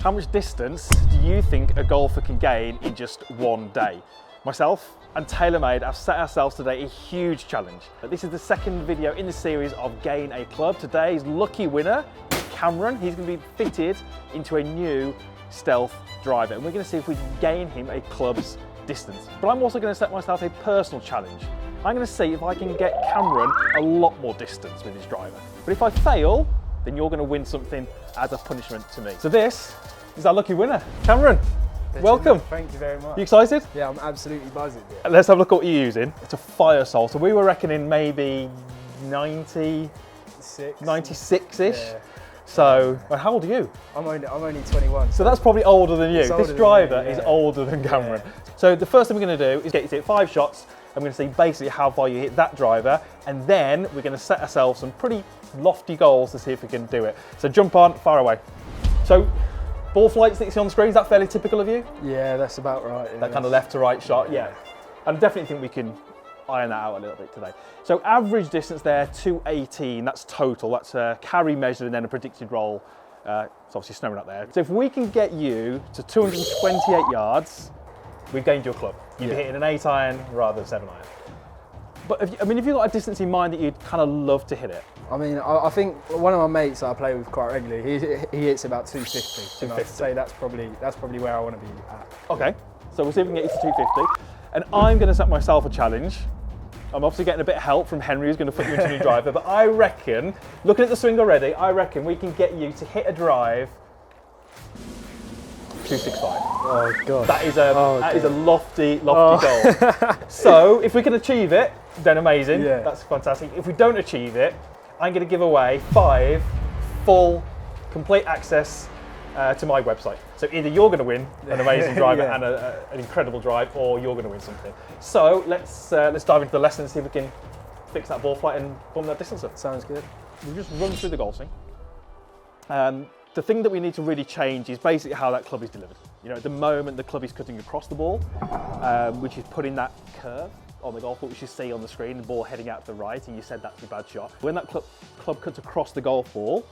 How much distance do you think a golfer can gain in just one day? Myself and TaylorMade have set ourselves today a huge challenge. This is the second video in the series of Gain a Club. Today's lucky winner, Cameron. He's going to be fitted into a new Stealth driver, and we're going to see if we can gain him a club's distance. But I'm also going to set myself a personal challenge. I'm going to see if I can get Cameron a lot more distance with his driver. But if I fail, then you're going to win something as a punishment to me. So this is our lucky winner. Cameron, welcome. Thank you very much. You excited? Yeah, I'm absolutely buzzing. Yeah. Let's have a look at what you're using. It's a Fire Soul. So we were reckoning maybe 96-ish. Yeah. So, well, how old are you? I'm only 21. So that's probably older than you. This driver is older than Cameron. Yeah. So the first thing we're going to do is get you to hit 5 shots. I'm going to see basically how far you hit that driver, and then we're going to set ourselves some pretty lofty goals to see if we can do it. So jump on, fire away. So ball flights that you see on the screen, is that fairly typical of you? Yeah, that's about right. Yeah, that kind of left to right shot, yeah. I definitely think we can iron that out a little bit today. So average distance there, 218, that's total. That's a carry measured and then a predicted roll. It's obviously snowing up there. So if we can get you to 228 yards, we've gained your club. You'd be hitting an 8 iron rather than 7 iron. But if you've got a distance in mind that you'd kind of love to hit it. I mean, I think one of my mates that I play with quite regularly, he hits about 250. 250. I'd say that's probably where I want to be at. Okay, so we'll see if we can get you to 250. And I'm going to set myself a challenge. I'm obviously getting a bit of help from Henry, who's going to put you into a new driver. But I reckon, looking at the swing already, I reckon we can get you to hit a drive 265. Oh God. That is a lofty goal. So if we can achieve it, then amazing. Yeah. That's fantastic. If we don't achieve it, I'm going to give away 5 full, complete access to my website. So either you're going to win an amazing driver and an incredible drive, or you're going to win something. So let's dive into the lesson and see if we can fix that ball flight and bump that distance up. Sounds good. We'll just run through the goal swing. The thing that we need to really change is basically how that club is delivered. You know, at the moment the club is cutting across the ball, which is putting that curve on the golf ball, which you see on the screen, the ball heading out to the right, and you said that's a bad shot. When that club cuts across the golf ball,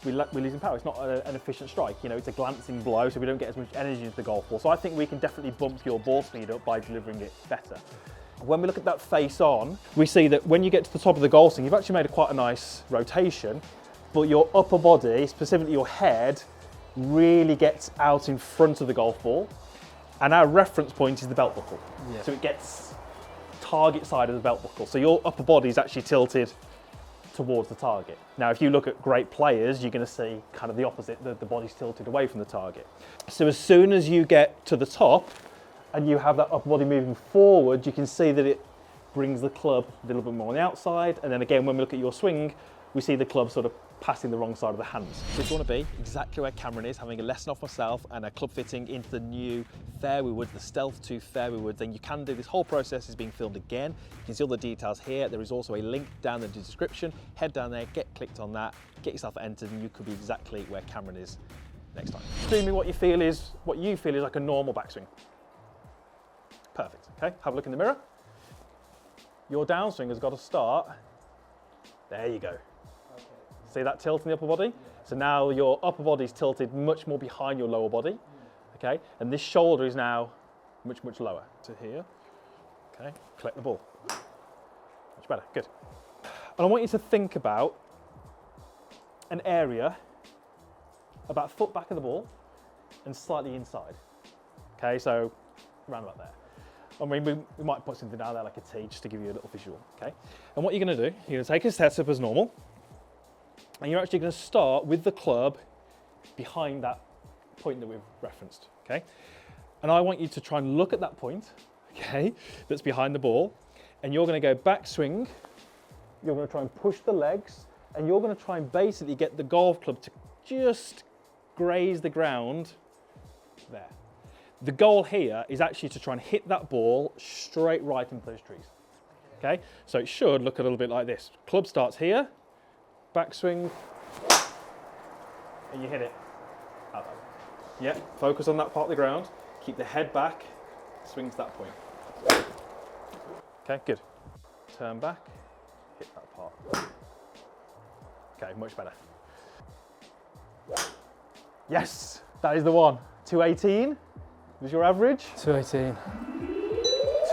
we're losing power. It's not an efficient strike. You know, it's a glancing blow, so we don't get as much energy into the golf ball. So I think we can definitely bump your ball speed up by delivering it better. When we look at that face on, we see that when you get to the top of the golf swing, you've actually made quite a nice rotation, but your upper body, specifically your head, really gets out in front of the golf ball. And our reference point is the belt buckle. Yeah. So it gets target side of the belt buckle. So your upper body is actually tilted towards the target. Now, if you look at great players, you're going to see kind of the opposite, the body's tilted away from the target. So as soon as you get to the top and you have that upper body moving forward, you can see that it brings the club a little bit more on the outside. And then again, when we look at your swing, we see the club sort of passing the wrong side of the hands. So if you want to be exactly where Cameron is, having a lesson off myself and a club fitting into the new fairway wood, the Stealth 2 fairway wood, then you can do this whole process is being filmed again. You can see all the details here. There is also a link down in the description. Head down there, get clicked on that, get yourself entered, and you could be exactly where Cameron is next time. Show me what you feel is like a normal backswing. Perfect. Okay, have a look in the mirror. Your downswing has got to start. There you go. See that tilt in the upper body? Yeah. So now your upper body is tilted much more behind your lower body, okay? And this shoulder is now much, much lower. To here, okay? Collect the ball. Much better, good. And I want you to think about an area about a foot back of the ball and slightly inside, okay? So around about there. I mean, we might put something down there like a tee just to give you a little visual, okay? And what you're gonna do, you're gonna take a setup as normal, and you're actually going to start with the club behind that point that we've referenced, okay? And I want you to try and look at that point, okay, that's behind the ball, and you're going to go back swing, you're going to try and push the legs, and you're going to try and basically get the golf club to just graze the ground there. The goal here is actually to try and hit that ball straight right into those trees, okay? So it should look a little bit like this. Club starts here, backswing, and you hit it out that way. Yeah, focus on that part of the ground, keep the head back, swing to that point. Okay, good. Turn back, hit that part. Okay, much better. Yes, That is the one. 218 was your average. 218.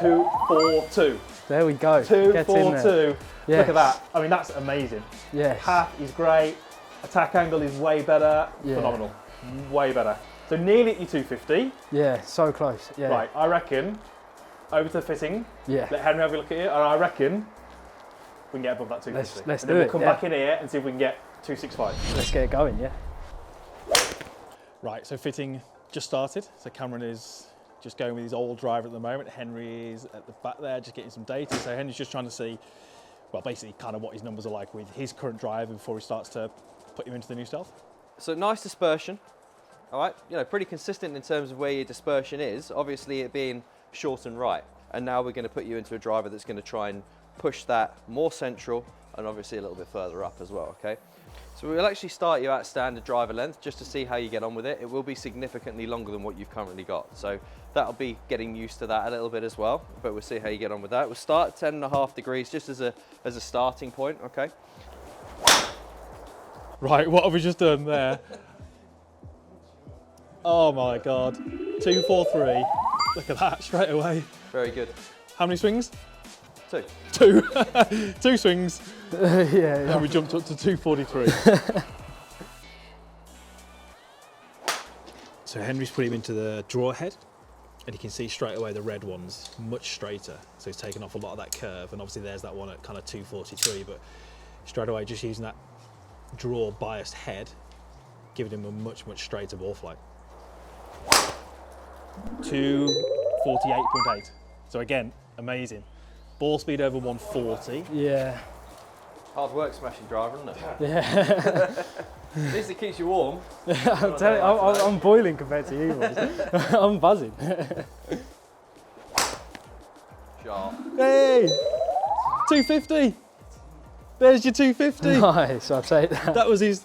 242. There we go. 242. Yes. Look at that. I mean, that's amazing. Yes. Half is great. Attack angle is way better. Yeah. Phenomenal. Way better. So nearly at your 250. Yeah, so close. Yeah. Right, I reckon over to the fitting. Yeah. Let Henry have a look at it, and I reckon we can get above that 250. Let's and do then it. We'll come back in here and see if we can get 265. Let's get it going, yeah. Right, so fitting just started. So Cameron is just going with his old driver at the moment. Henry is at the back there, just getting some data. So Henry's just trying to see, well, basically kind of what his numbers are like with his current driver before he starts to put him into the new Stealth. So nice dispersion, all right? You know, pretty consistent in terms of where your dispersion is. Obviously it being short and right. And now we're going to put you into a driver that's going to try and push that more central and obviously a little bit further up as well, okay? So we'll actually start you at standard driver length just to see how you get on with it. It will be significantly longer than what you've currently got. So that'll be getting used to that a little bit as well, but we'll see how you get on with that. We'll start at 10.5 degrees just as a starting point, okay? Right, what have we just done there? Oh my God. 243. Look at that straight away. Very good. How many swings? 2. 2. 2 swings. Yeah. And we jumped up to 243. So Henry's put him into the draw head, and you can see straight away the red one's much straighter. So he's taken off a lot of that curve, and obviously there's that one at kind of 243, but straight away just using that draw biased head, giving him a much straighter ball flight. 248.8. So again, amazing. Ball speed over 140. Yeah. Hard work smashing driver, isn't it? Yeah. At least it keeps you warm. I'm telling you, I'm boiling compared to you boys. I'm buzzing. Sharp. Hey! 250! There's your 250! Nice, I'll take that. That was his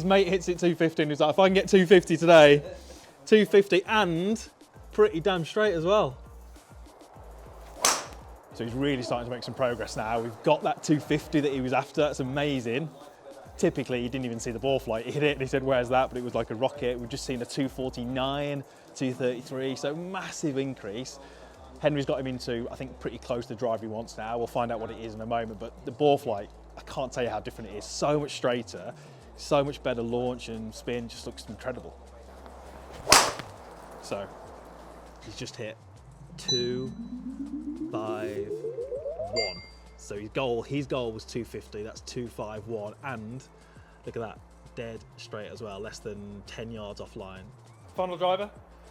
mate hits it 250 and he was like, if I can get 250 today, 250 and pretty damn straight as well. So he's really starting to make some progress now. We've got that 250 that he was after. That's amazing. Typically, he didn't even see the ball flight. He hit it and he said, where's that? But it was like a rocket. We've just seen a 249, 233, so massive increase. Henry's got him into, I think, pretty close to the drive he wants now. We'll find out what it is in a moment, but the ball flight, I can't tell you how different it is. So much straighter, so much better launch and spin, just looks incredible. So, he's just hit 251. So his goal was 250, that's 251, and look at that, dead straight as well, less than 10 yards offline. Final driver,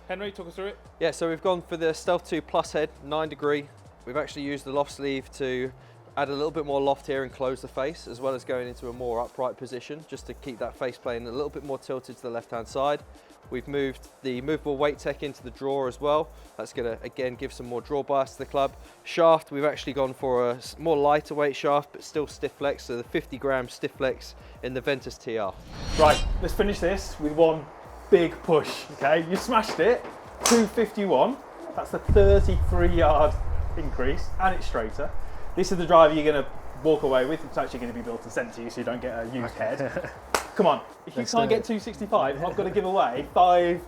Henry, talk us through it. Yeah, so we've gone for the Stealth 2 Plus head, 9 degree. We've actually used the loft sleeve to add a little bit more loft here and close the face, as well as going into a more upright position, just to keep that face plane a little bit more tilted to the left-hand side. We've moved the movable weight tech into the drawer as well. That's going to, again, give some more draw bias to the club. Shaft, we've actually gone for a more lighter weight shaft, but still stiff flex, so the 50 gram stiff flex in the Ventus TR. Right, let's finish this with one big push, okay? You smashed it, 251. That's a 33-yard increase, and it's straighter. This is the driver you're going to walk away with. It's actually going to be built and sent to you so you don't get a used head. Come on, if you can't get 265, I've got to give away 5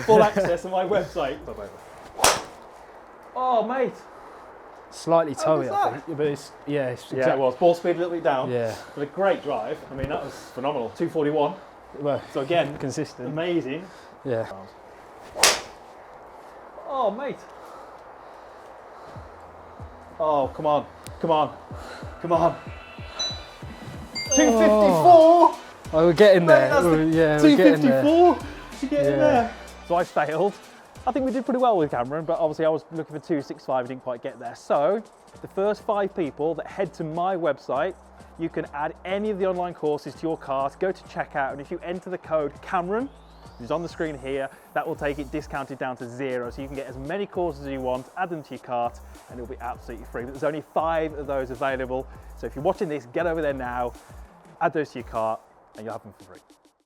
full access on my website. Oh, mate. Slightly How was toey, I that? think. But it's, yeah, it's Yeah, it was. Ball speed a little bit down. Yeah. But a great drive. I mean, that was phenomenal. 241. Well, So again, consistent. amazing. Yeah. Oh, mate. Oh, come on. Come on. Come on. 254. Oh, we're getting there. That's the Yeah, we're getting there. 254 to get in Yeah. there. So I failed. I think we did pretty well with Cameron, but obviously I was looking for 265, I didn't quite get there. So the first 5 people that head to my website, you can add any of the online courses to your cart, go to checkout, and if you enter the code Cameron, which is on the screen here, that will take it discounted down to 0. So you can get as many courses as you want, add them to your cart, and it'll be absolutely free. But there's only 5 of those available. So if you're watching this, get over there now, add those to your cart, and you'll have them for free.